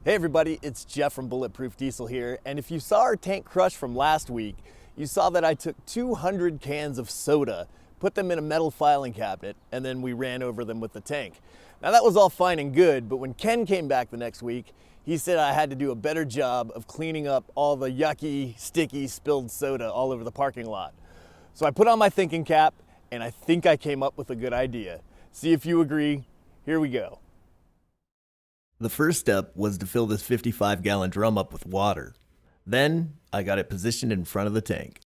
Hey everybody, it's Jeff from Bulletproof Diesel here, and if you saw our tank crush from last week, you saw that I took 200 cans of soda, put them in a metal filing cabinet, and then we ran over them with the tank. Now that was all fine and good, but when Ken came back the next week, he said I had to do a better job of cleaning up all the yucky, sticky, spilled soda all over the parking lot. So I put on my thinking cap, and I think I came up with a good idea. See if you agree. Here we go. The first step was to fill this 55-gallon drum up with water. Then I got it positioned in front of the tank.